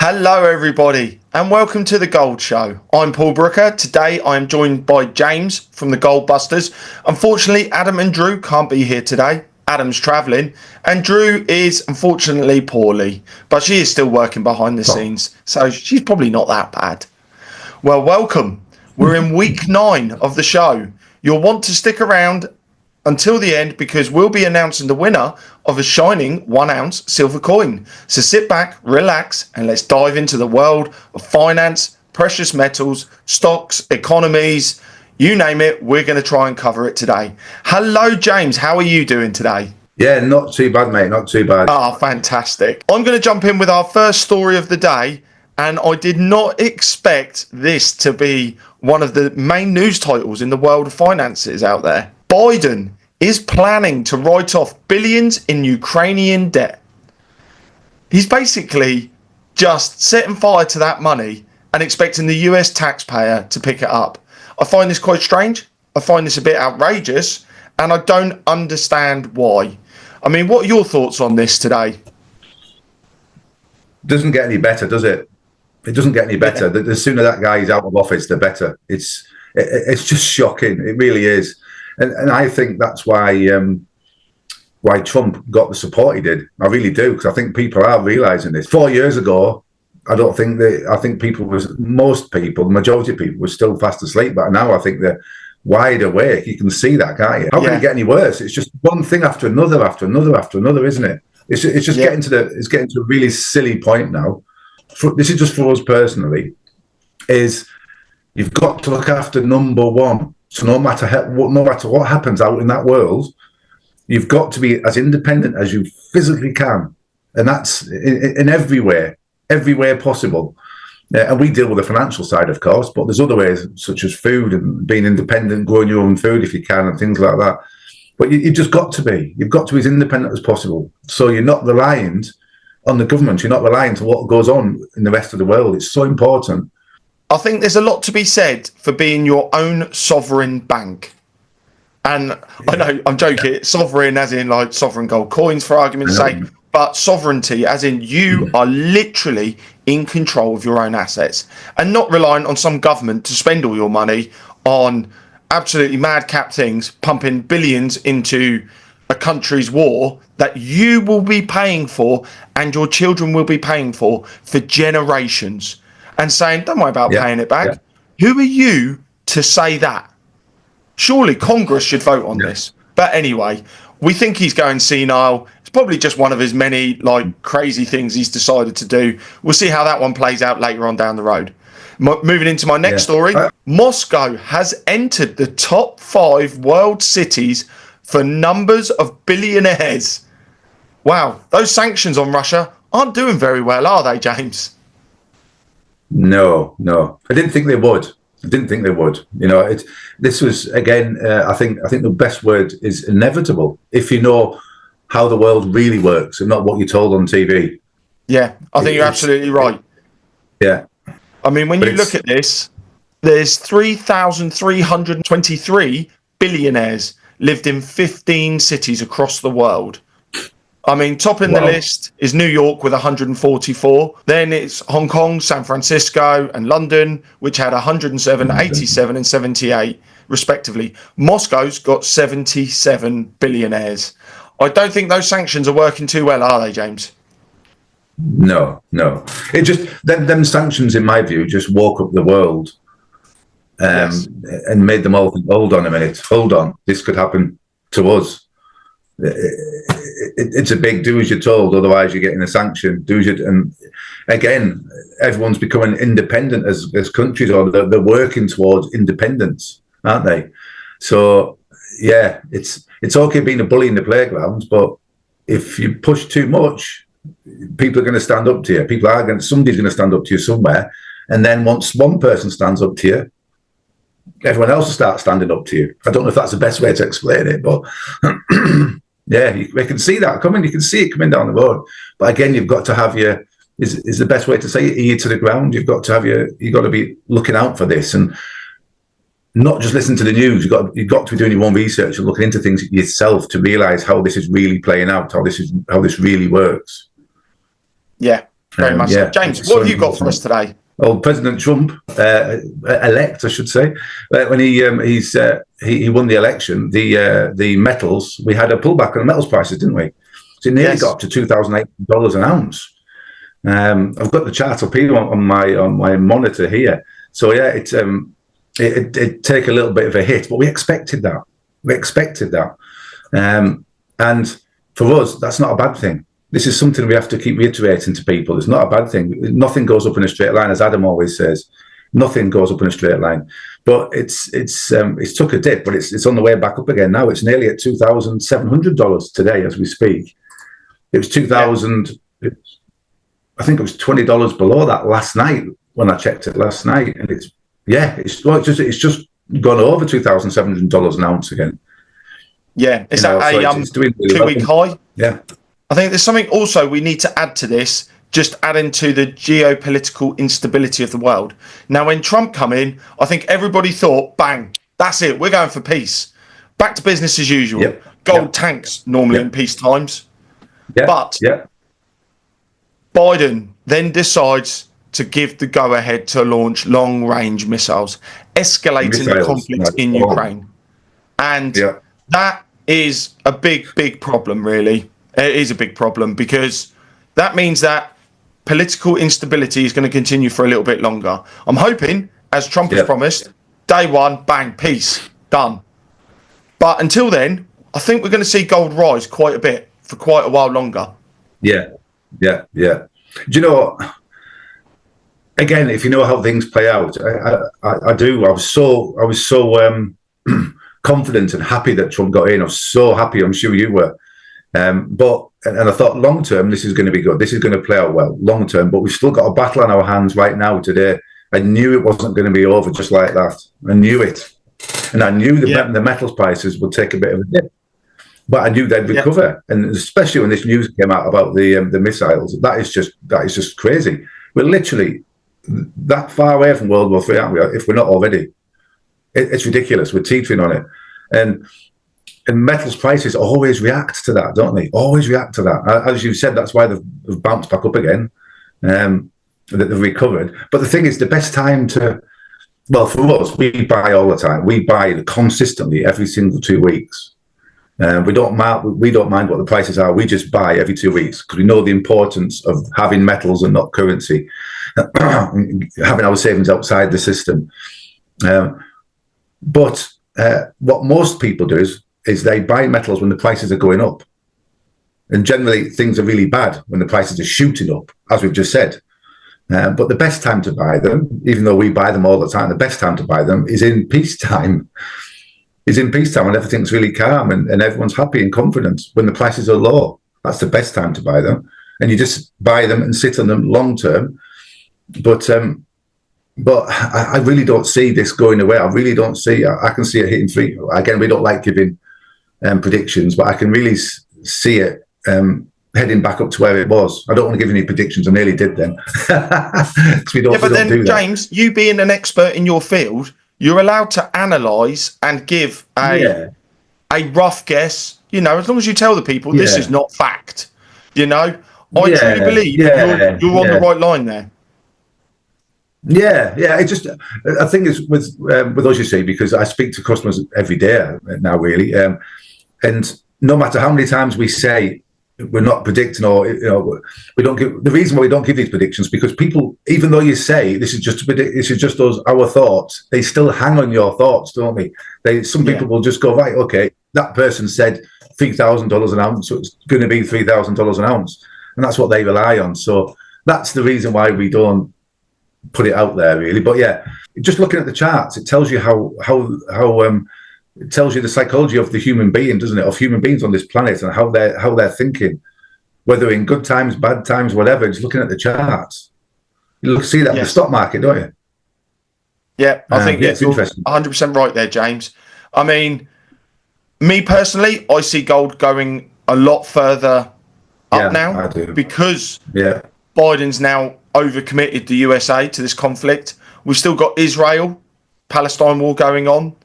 Hello, everybody, and welcome to the Gold Show. I'm Paul Brooker. Today, I am joined by James from the Gold Busters. Unfortunately, Adam and Drew can't be here today. Adam's travelling, and Drew is unfortunately poorly, but she is still working behind the scenes, so she's probably not that bad. Well, welcome. We're in week 9 of the show. You'll want to stick around until the end because we'll be announcing the winner of a shining 1 ounce silver coin. So sit back, relax, and let's dive into the world of finance, precious metals, stocks, economies, you name it. We're going to try and cover it today. Hello, James. How are you doing today? Yeah, not too bad, mate. Not too bad. Ah, fantastic. I'm going to jump in with our first story of the day. And I did not expect this to be one of the main news titles in the world of finances out there. Biden is planning to write off billions in Ukrainian debt. He's basically just setting fire to that money and expecting the US taxpayer to pick it up. I find this quite strange. I find this a bit outrageous, and I don't understand why. I mean, what are your thoughts on this today? Doesn't get any better, does it? It doesn't get any better. The sooner that guy is out of office, the better. It's just shocking. It really is. And I think that's why Trump got the support he did. I really do, because I think people are realising this. 4 years ago, I think most people, the majority of people were still fast asleep. But now I think they're wide awake. You can see that, can't you? How can it get any worse? It's just one thing after another, isn't it? It's just getting to a really silly point now. This is just for us personally, is you've got to look after number one. So no matter what happens out in that world, you've got to be as independent as you physically can. And that's in every way possible. And we deal with the financial side, of course, but there's other ways, such as food and being independent, growing your own food if you can, and things like that. But you've just got to be. You've got to be as independent as possible. So you're not reliant on the government. You're not reliant on what goes on in the rest of the world. It's so important. I think there's a lot to be said for being your own sovereign bank. And I know I'm joking, sovereign as in like sovereign gold coins for argument's sake, but sovereignty as in you are literally in control of your own assets and not reliant on some government to spend all your money on absolutely madcap things, pumping billions into a country's war that you will be paying for and your children will be paying for generations, and saying, don't worry about paying it back. Who are you to say that? Surely Congress should vote on this. But anyway, we think he's going senile. It's probably just one of his many crazy things he's decided to do. We'll see how that one plays out later on down the road. Moving into my next story, Moscow has entered the top 5 world cities for numbers of billionaires. Wow, those sanctions on Russia aren't doing very well, are they, James? No. I didn't think they would. You know, this was again. I think the best word is inevitable. If you know how the world really works and not what you're told on TV. Yeah, I think you're absolutely right. Yeah. I mean, when you look at this, there's 3,323 billionaires lived in 15 cities across the world. I mean, topping the list is New York with 144. Then it's Hong Kong, San Francisco, and London, which had 107, 87, and 78, respectively. Moscow's got 77 billionaires. I don't think those sanctions are working too well, are they, James? No. It just them sanctions, in my view, just woke up the world and made them all think, hold on a minute, hold on, this could happen to us. It's a big do as you're told, otherwise you're getting a sanction. And again, everyone's becoming independent as countries, or they're working towards independence, aren't they? So yeah, it's okay being a bully in the playgrounds, but if you push too much, people are going to stand up to you. Somebody's going to stand up to you somewhere, and then once one person stands up to you, everyone else will start standing up to you. I don't know if that's the best way to explain it, but yeah, we can see that coming. You can see it coming down the road. But again, you've got to have is the best way to say it, ear to the ground. You've got to be looking out for this and not just listen to the news. You've got to be doing your own research and looking into things yourself to realise how this is really playing out, how this really works. Yeah. Very much so. Yeah, James, what have you got for us today? Well, President Trump, elect, I should say, when he won the election, the metals, we had a pullback on the metals prices, didn't we? So it nearly got up to $2,800 an ounce. I've got the chart up here on my monitor here. So yeah, it take a little bit of a hit, but we expected that. And for us, that's not a bad thing. This is something we have to keep reiterating to people. It's not a bad thing. Nothing goes up in a straight line, as Adam always says. Nothing goes up in a straight line. But it's took a dip, but it's on the way back up again now. It's nearly at $2,700 today as we speak. It was 2,000. I think it was $20 below that last night when I checked it last night, and it's just gone over $2,700 an ounce again. Yeah, is that a 2-week high? Yeah. I think there's something also we need to add to this, just adding to the geopolitical instability of the world. Now, when Trump come in, I think everybody thought, bang, that's it, we're going for peace. Back to business as usual. Yep. Gold tanks normally in peace times. Yeah. But Biden then decides to give the go-ahead to launch long-range missiles, escalating the conflict in Ukraine. And that is a big, big problem, really. It is a big problem because that means that political instability is going to continue for a little bit longer. I'm hoping, as Trump has promised, day one, bang, peace, done. But until then, I think we're going to see gold rise quite a bit for quite a while longer. Yeah. Do you know, again, if you know how things play out, I do. I was so confident and happy that Trump got in. I was so happy. I'm sure you were. But I thought long term, this is going to be good. This is going to play out well long term. But we've still got a battle on our hands right now today. I knew it wasn't going to be over just like that. I knew it, and I knew the metals prices would take a bit of a dip. But I knew they'd recover, and especially when this news came out about the missiles, that is just crazy. We're literally that far away from World War III, aren't we? If we're not already, it's ridiculous. We're teetering on it, and metals prices always react to that, don't they? Always react to that. As you said, that's why they've bounced back up again. That they've recovered. But the thing is, the best time to, well, for us, we buy all the time. We buy consistently every single 2 weeks. We don't mind what the prices are. We just buy every 2 weeks because we know the importance of having metals and not currency, having our savings outside the system. But what most people do is they buy metals when the prices are going up. And generally, things are really bad when the prices are shooting up, as we've just said. But the best time to buy them, even though we buy them all the time, the best time to buy them is in peacetime. When everything's really calm and everyone's happy and confident. When the prices are low, that's the best time to buy them. And you just buy them and sit on them long term. But I really don't see this going away. I really don't see. I can see it hitting 3. Again, we don't like giving predictions, but I can really see it heading back up to where it was. I don't want to give any predictions. I nearly did then. we don't do that. James, you being an expert in your field, you're allowed to analyse and give a rough guess. You know, as long as you tell the people this is not fact. You know, I truly believe you're on the right line there. Yeah. It just, I think it's with us, you see, because I speak to customers every day now, really, and no matter how many times we say we're not predicting, or we don't give, the reason why we don't give these predictions, because people, even though you say this is just our thoughts, they still hang on your thoughts, don't they? Some people will just go, right, okay, that person said $3,000 an ounce, so it's going to be $3,000 an ounce, and that's what they rely on. So that's the reason why we don't put it out there, really. But yeah, just looking at the charts, it tells you how it tells you the psychology of the human being, doesn't it? Of human beings on this planet and how they're thinking, whether in good times, bad times, whatever. Just looking at the charts, you see that in the stock market, don't you? Yeah, I think it's interesting. 100% right there, James. I mean, me personally, I see gold going a lot further up now because Biden's now overcommitted the USA to this conflict. We've still got Israel, Palestine war going on.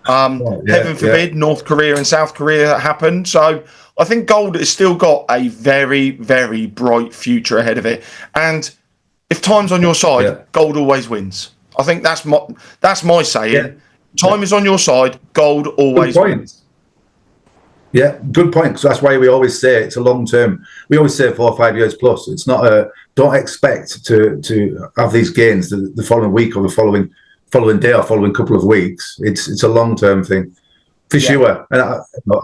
Oh, yeah, Heaven forbid, North Korea and South Korea happen. So I think gold has still got a very, very bright future ahead of it. And if time's on your side, yeah, gold always wins. I think that's my yeah. saying. Time is on your side, gold Good always point. wins. Yeah, good point. So that's why we always say it's a long term. We always say 4 or 5 years plus. It's not a. Don't expect to have these gains the following week or the following day or following couple of weeks. It's a long term thing for sure. And I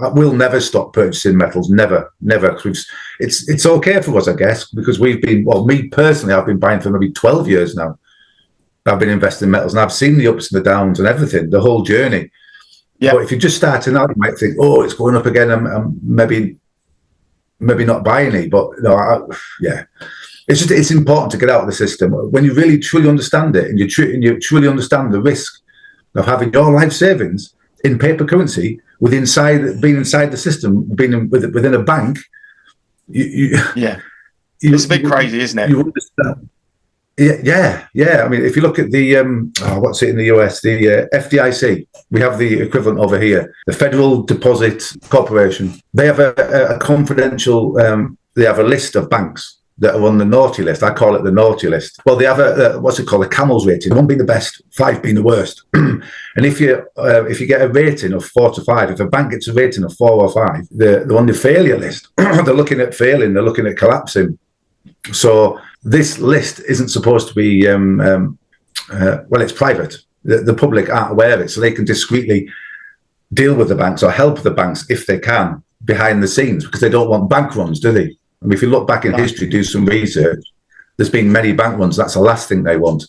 will never stop purchasing metals. Never. Cause it's okay for us, I guess, because we've been. Well, me personally, I've been buying for maybe 12 years now. I've been investing in metals, and I've seen the ups and the downs and everything, the whole journey. Yeah. But if you're just starting out, you might think, "Oh, it's going up again." I'm maybe not buying it, but no, yeah. It's important to get out of the system when you really truly understand it, and you truly understand the risk of having your life savings in paper currency being inside the system, being within a bank. It's a bit crazy, isn't it? You understand. Yeah. I mean, if you look at the what's it in the US, the FDIC, we have the equivalent over here, the Federal Deposit Corporation. They have a confidential. They have a list of banks that are on the naughty list. I call it the naughty list. Well, they have a CAMELS rating. One being the best, 5 being the worst. And if you get a rating of 4 to 5, if a bank gets a rating of 4 or 5, they're on the failure list. They're looking at failing. They're looking at collapsing. So this list isn't supposed to be, it's private. The public aren't aware of it, so they can discreetly deal with the banks or help the banks if they can behind the scenes, because they don't want bank runs, do they? I mean, if you look back in history, do some research, there's been many bank runs. That's the last thing they want.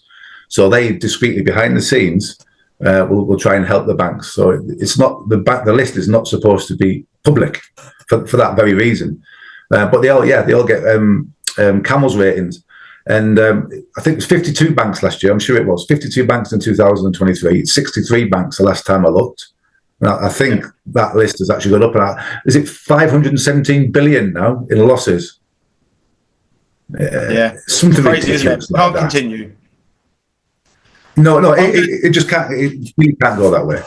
So they discreetly behind the scenes will try and help the banks. So it's not the list is not supposed to be public for that very reason. But they all get CAMELS ratings. And I think it was 52 banks last year. I'm sure it was 52 banks in 2023. It's 63 banks the last time I looked. And I think that list has actually gone up. Is it 517 billion now in losses? Something crazy, isn't it? Like Can't that. continue. No, it just can't. It really can't go that way.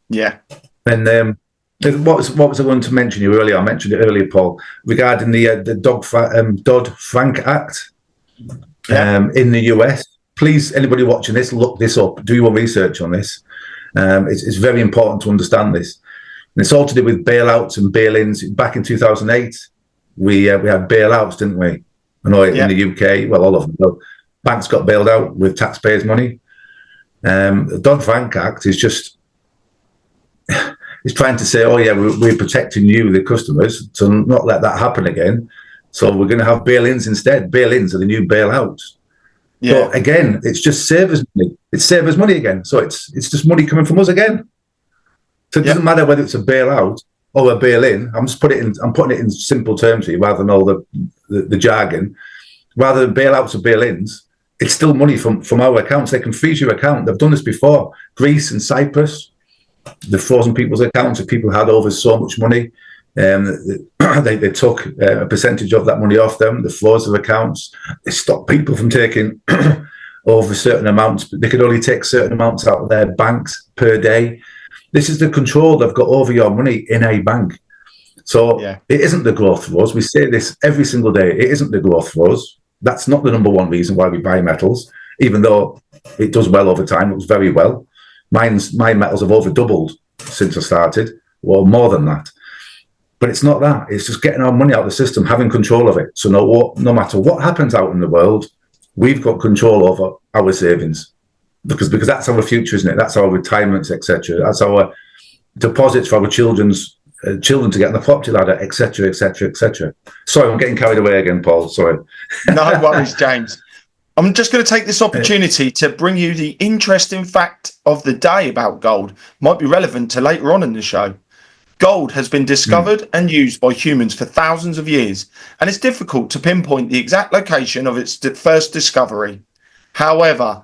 Yeah. And what was I going to mention you earlier? I mentioned it earlier, Paul, regarding the Dodd-Frank Act in the US. Please, anybody watching this, look this up. Do your research on this. It's very important to understand this. And it's all to do with bailouts and bail-ins. Back in 2008, we had bailouts, didn't we? I know in the UK, well, all of them. Well, banks got bailed out with taxpayers' money. The Dodd-Frank Act is just it's trying to say, oh yeah, we're protecting you, the customers, to not let that happen again. So we're going to have bail-ins instead. Bail-ins are the new bailouts. Yeah. But again, it's just savers money. It's savers money again. So it's just money coming from us again. So it doesn't matter whether it's a bailout or a bail-in. I'm putting it in simple terms here, rather than all the jargon. Rather than bailouts or bail-ins, it's still money from our accounts. They can freeze your account. They've done this before. Greece and Cyprus, they've frozen people's accounts if people had over so much money. They took a percentage of that money off them. They froze their accounts. They stopped people from taking over certain amounts. They could only take certain amounts out of their banks per day. This is the control they've got over your money in a bank. So it isn't the growth for us. We say this every single day. It isn't the growth for us. That's not the number one reason why we buy metals, even though it does well over time. It was very well. My metals have over doubled since I started, or more than that. But it's not that. It's just getting our money out of the system, having control of it. So no matter what happens out in the world, we've got control over our savings, because that's our future, isn't it? That's our retirements, etc. That's our deposits for our children to get on the property ladder, etc., etc., etc. Sorry, I'm getting carried away again, Paul. Sorry. No worries, James. I'm just going to take this opportunity to bring you the interesting fact of the day about gold. Might be relevant to later on in the show. Gold has been discovered and used by humans for thousands of years, and it's difficult to pinpoint the exact location of its first discovery. However,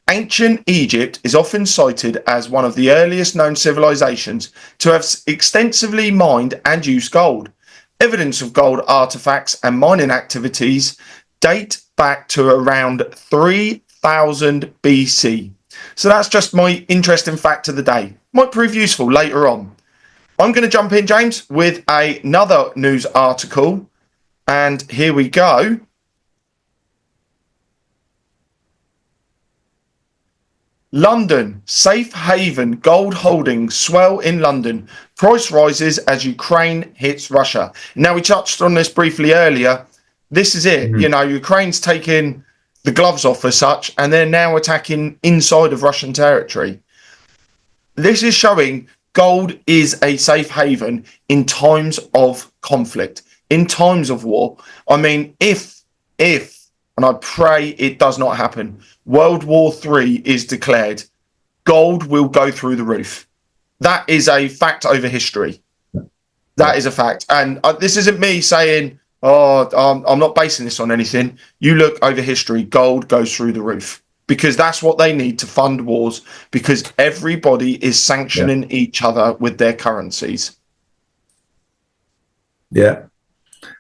ancient Egypt is often cited as one of the earliest known civilizations to have extensively mined and used gold. Evidence of gold artifacts and mining activities date back to around 3000 BC. So that's just my interesting fact of the day. might prove useful later on. I'm going to jump in, James, with another news article. And here we go. London, safe haven gold holdings swell in London. Price rises as Ukraine hits Russia. Now, we touched on this briefly earlier. This is it. You know, Ukraine's taking the gloves off as such, and they're now attacking inside of Russian territory. This is showing gold is a safe haven in times of conflict, in times of war. I mean, if, and I pray it does not happen, World War III is declared, gold will go through the roof. That is a fact over history. That is a fact. And this isn't me saying, I'm not basing this on anything. You look over history, gold goes through the roof. Because that's what they need to fund wars, because everybody is sanctioning each other with their currencies. Yeah.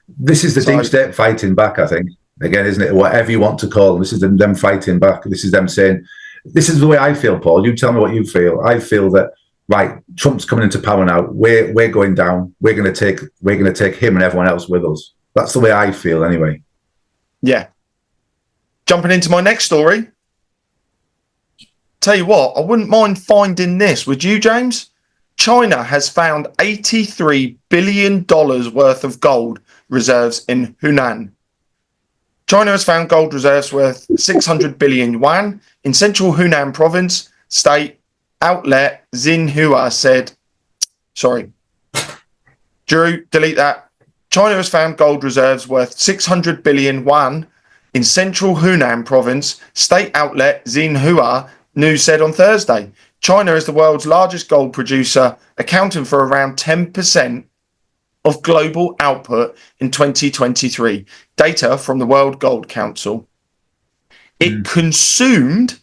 This is the deep state fighting back, I think. Again, isn't it? Whatever you want to call them, this is them fighting back. This is them saying, this is the way I feel, Paul. You tell me what you feel. I feel that, right, Trump's coming into power now. We're going down. We're going to take him and everyone else with us. That's the way I feel anyway. Yeah. Jumping into my next story. Tell you what, I wouldn't mind finding this. Would you, James? China has found $83 billion worth of gold reserves in Hunan. China has found gold reserves worth 600 billion yuan in central Hunan province. State outlet Xinhua said, Drew, delete that. China has found gold reserves worth 600 billion yuan in central Hunan province. State outlet Xinhua News said on Thursday. China is the world's largest gold producer, accounting for around 10% of global output in 2023. Data from the World Gold Council. It consumed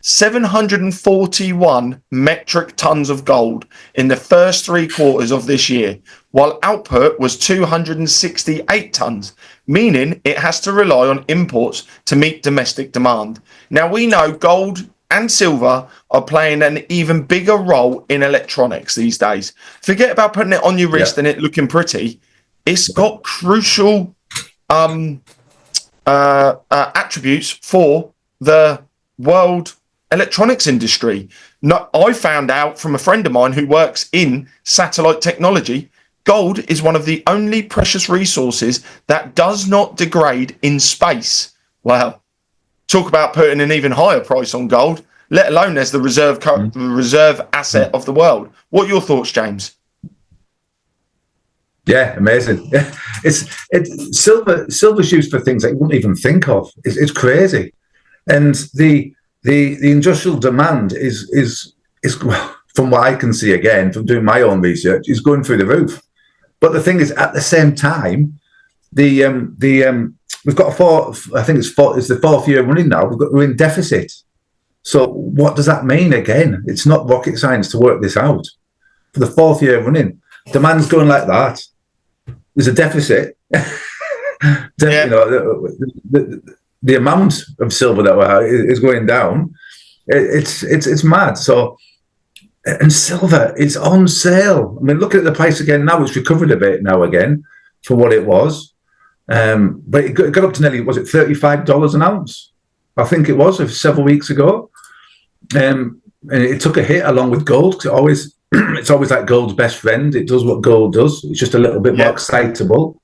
741 metric tons of gold in the first 3 quarters of this year, while output was 268 tons, meaning it has to rely on imports to meet domestic demand. Now, we know gold and silver are playing an even bigger role in electronics these days. Forget about putting it on your wrist and it looking pretty. It's got crucial attributes for the world electronics industry. No, I found out from a friend of mine who works in satellite technology, gold is one of the only precious resources that does not degrade in space. Wow. Talk about putting an even higher price on gold, let alone as the reserve asset of the world. What are your thoughts, James? Yeah, amazing. It's silver's used for things that you wouldn't even think of. It's crazy, and the industrial demand is from what I can see, again from doing my own research, is going through the roof. But the thing is, at the same time, we've got it's the 4th year running now. We're in deficit. So what does that mean? Again, it's not rocket science to work this out. For the 4th year running, demand's going like that. There's a deficit. You know, the amount of silver that we have is going down. It's mad. So, and silver is on sale. I mean, look at the price again now. It's recovered a bit now again from what it was. But it got up to nearly, was it $35 an ounce? I think it was several weeks ago. And it took a hit along with gold, because it's always like gold's best friend. It does what gold does. It's just a little bit more excitable.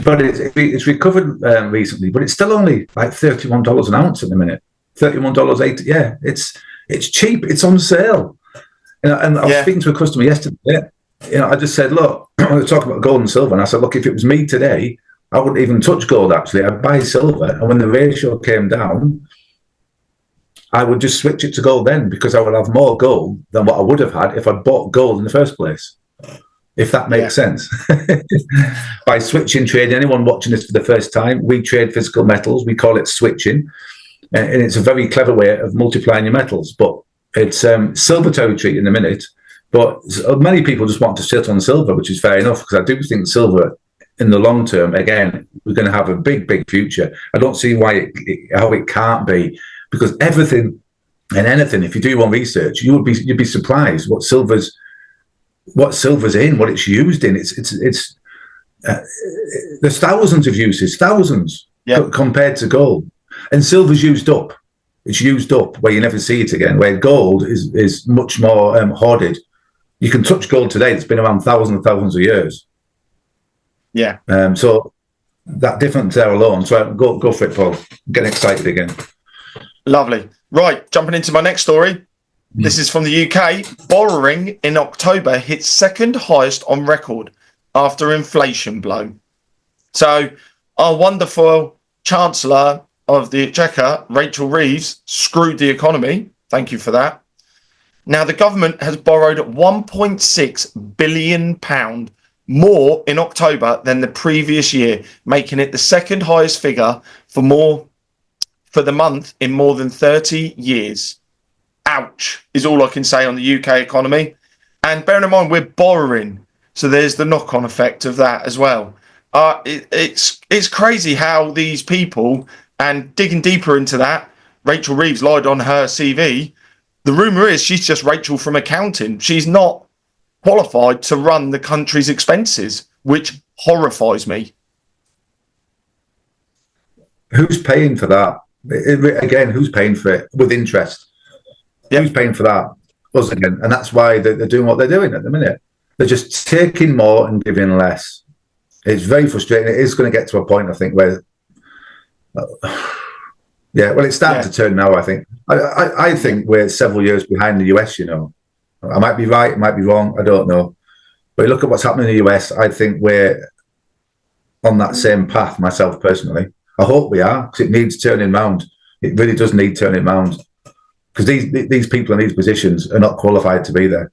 But it's recovered recently, but it's still only like $31 an ounce at the minute. $31.80. Yeah, it's cheap. It's on sale. And I was speaking to a customer yesterday. You know, I just said, look, I was talking about gold and silver, and I said, look, if it was me today, I wouldn't even touch gold, actually. I'd buy silver. And when the ratio came down, I would just switch it to gold then, because I would have more gold than what I would have had if I'd bought gold in the first place, if that makes sense. By switching trading, anyone watching this for the first time, we trade physical metals. We call it switching. And it's a very clever way of multiplying your metals. But it's silver territory in a minute. But many people just want to sit on silver, which is fair enough, because I do think silver in the long term, again, we're going to have a big, big future. I don't see how it can't be, because everything And anything, if you do your own research, you'd be surprised what silver's in, what it's used in. There's thousands of uses, compared to gold, and silver's used up. It's used up where you never see it again. Where gold is much more hoarded. You can touch gold today; it's been around thousands and thousands of years. Yeah. So that difference there alone. So go for it, Paul. I'm getting excited again. Lovely. Right, jumping into my next story. This is from the UK. Borrowing in October hits second highest on record after inflation blow. So our wonderful Chancellor of the Exchequer, Rachel Reeves, screwed the economy. Thank you for that. Now, the government has borrowed £1.6 billion more in October than the previous year, making it the second highest figure for the month in more than 30 years. Ouch, is all I can say on the UK economy. And bearing in mind, we're borrowing. So there's the knock-on effect of that as well. It's crazy how these people, and digging deeper into that, Rachel Reeves lied on her CV. The rumour is she's just Rachel from accounting. She's not qualified to run the country's expenses, which horrifies me. Who's paying for that? Again, who's paying for it with interest? Yep. Who's paying for that? Us again. And that's why they're doing what they're doing at the minute. They're just taking more and giving less. It's very frustrating. It is going to get to a point, I think, where... it's starting to turn now, I think. I think we're several years behind the US, you know. I might be right, I might be wrong, I don't know. But look at what's happening in the US. I think we're on that same path, myself personally. I hope we are, because it needs turning round. It really does need turning round. Because these people in these positions are not qualified to be there.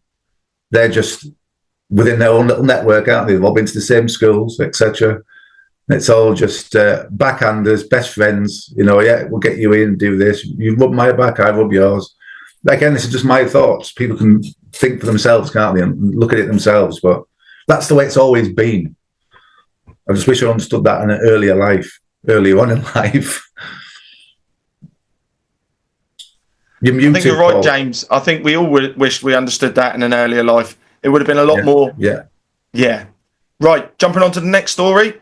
They're just within their own little network, aren't they? They've all been to the same schools, etc. It's all just backhanders, best friends. You know, yeah, we'll get you in, do this. You rub my back, I rub yours. Again, this is just my thoughts. People can think for themselves, can't they, and look at it themselves. But that's the way it's always been. I just wish I understood that in an earlier on in life. I think you're right, Paul. James. I think we all wished we understood that in an earlier life. It would have been a lot more. Yeah. Right, jumping on to the next story.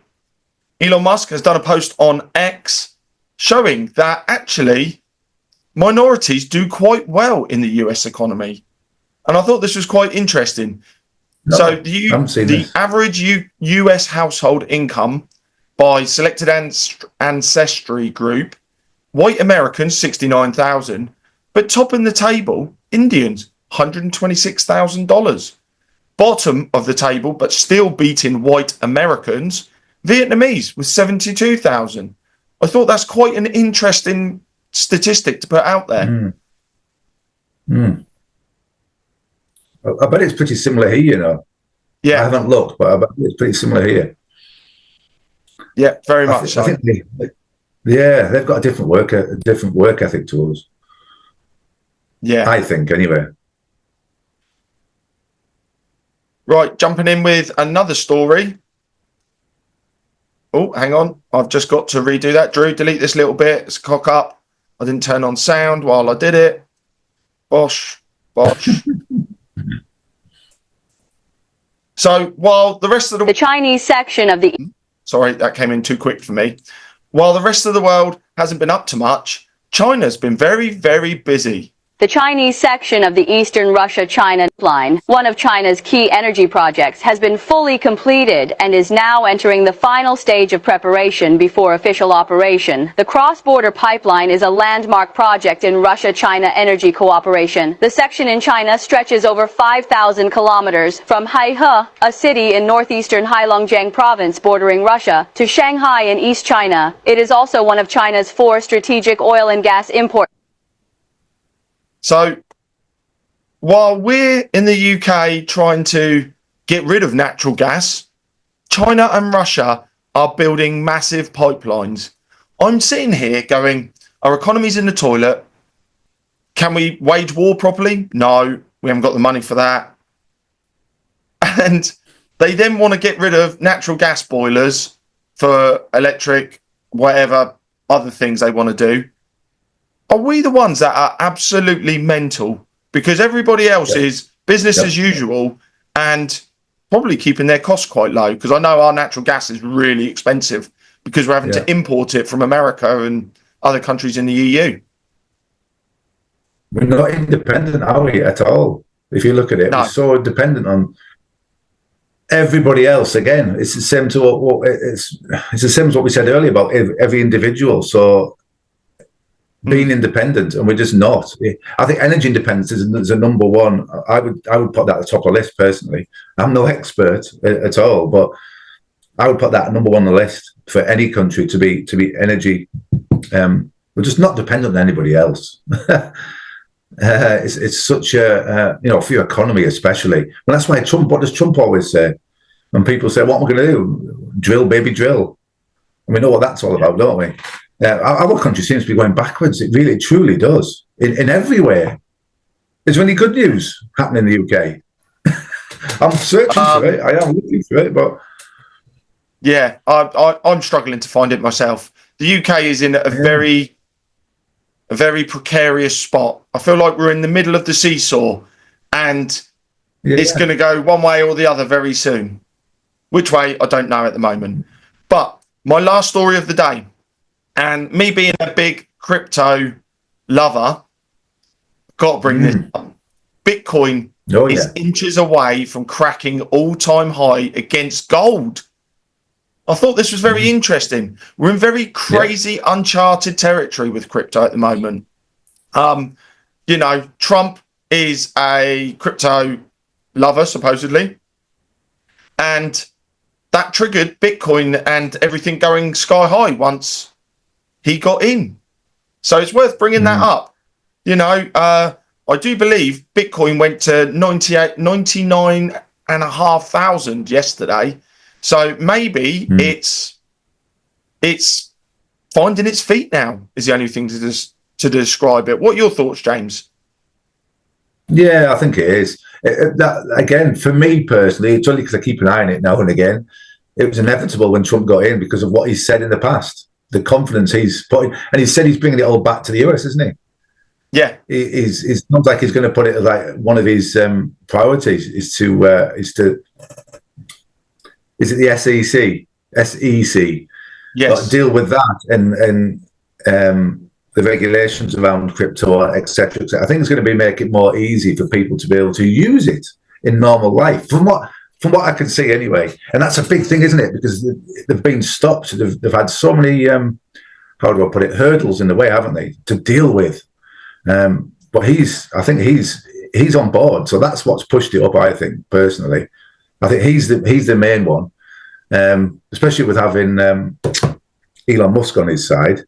Elon Musk has done a post on X showing that actually minorities do quite well in the US economy. And I thought this was quite interesting. So the average US household income by selected ancestry group, white Americans, 69,000, but topping the table, Indians, $126,000. Bottom of the table, but still beating white Americans, Vietnamese with 72,000. I thought that's quite an interesting statistic to put out there. I bet it's pretty similar here, you know. Yeah, I haven't looked, but I bet it's pretty similar here. Yeah, very much. I think they've got a different work ethic to us. Yeah, I think anyway. Right, jumping in with another story. Oh, hang on. I've just got to redo that. Drew, delete this little bit. It's a cock up. I didn't turn on sound while I did it. Bosh. So while the rest of the Chinese section of the... Sorry, that came in too quick for me. While the rest of the world hasn't been up to much, China's been very, very busy. The Chinese section of the Eastern Russia-China line, one of China's key energy projects, has been fully completed and is now entering the final stage of preparation before official operation. The cross-border pipeline is a landmark project in Russia-China energy cooperation. The section in China stretches over 5,000 kilometers from Haihe, a city in northeastern Heilongjiang province bordering Russia, to Shanghai in East China. It is also one of China's 4 strategic oil and gas import. So while we're in the UK trying to get rid of natural gas, China and Russia are building massive pipelines. I'm sitting here going, our economy's in the toilet. Can we wage war properly? No, we haven't got the money for that. And they then want to get rid of natural gas boilers for electric, whatever other things they want to do. are we the ones that are absolutely mental? Because everybody else is business as usual and probably keeping their costs quite low. Because I know our natural gas is really expensive because we're having to import it from America and other countries in the EU. We're not independent, are we, at all? If you look at it, we're so dependent on everybody else. Again, it's the same to what it's the same as what we said earlier about every individual. So being independent, and we're just not. I think energy independence is a number one. I would put that at the top of the list personally. I'm no expert at all, but I would put that number one on the list for any country to be energy. We're just not dependent on anybody else. It's such a for your economy especially. Well, that's why Trump. What does Trump always say? When people say, "What am I going to do? Drill, baby, drill." And we know what that's all about, don't we? Our country seems to be going backwards. It really, truly does in every way. Is there any good news happening in the UK? I'm searching for it. I am looking for it, but yeah, I'm struggling to find it myself. The UK is in a very precarious spot. I feel like we're in the middle of the seesaw, and it's going to go one way or the other very soon. Which way, I don't know at the moment. But my last story of the day, and me being a big crypto lover, got to bring this up. Bitcoin is inches away from cracking all-time high against gold. I thought this was very interesting. We're in very crazy, uncharted territory with crypto at the moment. Trump is a crypto lover, supposedly. And that triggered Bitcoin and everything going sky high once he got in. So it's worth bringing that up. I do believe Bitcoin went to 99,500 yesterday. So maybe it's finding its feet now is the only thing to describe it. What are your thoughts, James? Yeah, I think it is. That again, for me personally, it's only because I keep an eye on it now and again. It was inevitable when Trump got in because of what he said in the past, the confidence he's putting, and he said he's bringing it all back to the US, isn't he? Yeah, it sounds like he's going to put it as like one of his priorities is it the SEC? Yes. Deal with that and the regulations around crypto, etc. I think it's going to make it more easy for people to be able to use it in normal life. From what I can see, anyway, and that's a big thing, isn't it? Because they've been stopped. They've had so many how do I put it, hurdles in the way, haven't they, to deal with? But I think he's on board. So that's what's pushed it up. I think personally, I think he's the main one, especially with having Elon Musk on his side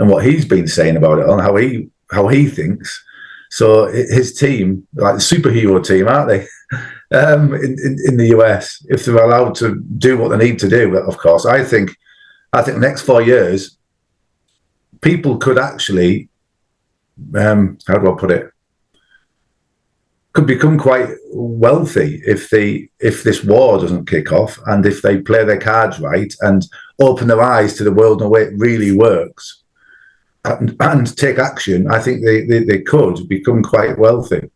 and what he's been saying about it, on how he thinks. So his team, like the superhero team, aren't they? In the US, if they're allowed to do what they need to do, of course, I think the next 4 years, people could actually, how do I put it? Could become quite wealthy if this war doesn't kick off, and if they play their cards right and open their eyes to the world and the way it really works, and take action. I think they could become quite wealthy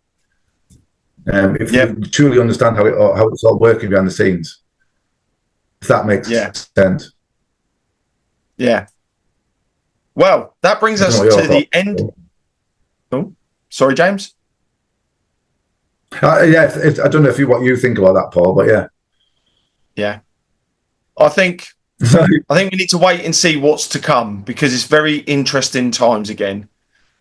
if they truly understand how it's all working behind the scenes. If that makes sense. Yeah. Well, that brings us to the end. Oh, sorry, James. I don't know what you think about that, Paul, but yeah. I think we need to wait and see what's to come, because it's very interesting times again.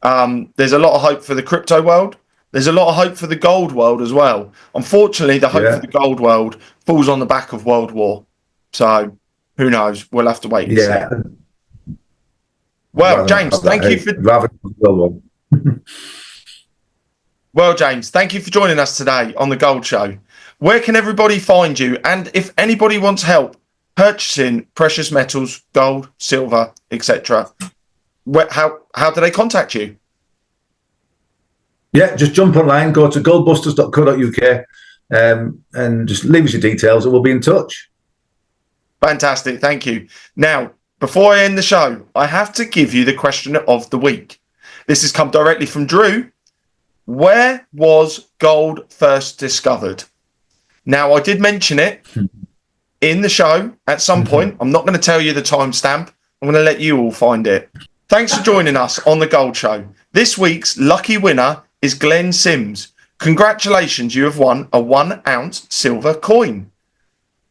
There's a lot of hope for the crypto world. There's a lot of hope for the gold world as well. Unfortunately, the hope for the gold world falls on the back of World War. So who knows? We'll have to wait and see. Well, James, thank you for Well, James, thank you for joining us today on the Gold Show. Where can everybody find you? And if anybody wants help purchasing precious metals, gold, silver, etc., how do they contact you? Yeah, just jump online, go to goldbusters.co.uk, and just leave us your details and we'll be in touch. Fantastic, thank you. Now, before I end the show, I have to give you the question of the week. This has come directly from Drew. Where was gold first discovered? Now, I did mention it in the show at some point. I'm not going to tell you the timestamp. I'm going to let you all find it. Thanks for joining us on The Gold Show. This week's lucky winner is Glenn Sims. Congratulations, you have won a 1 ounce silver coin.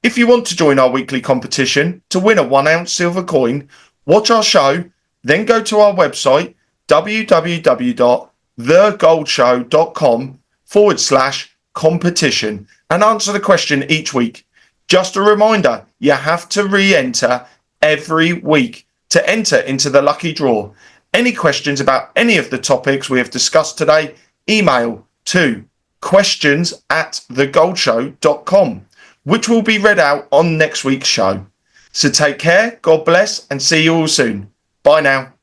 If you want to join our weekly competition to win a 1 ounce silver coin, watch our show, then go to our website, www.thegoldshow.com/competition, and answer the question each week. Just a reminder, you have to re-enter every week to enter into the lucky draw. Any questions about any of the topics we have discussed today, email to questions@thegoldshow.com, which will be read out on next week's show. So take care, God bless, and see you all soon. Bye now.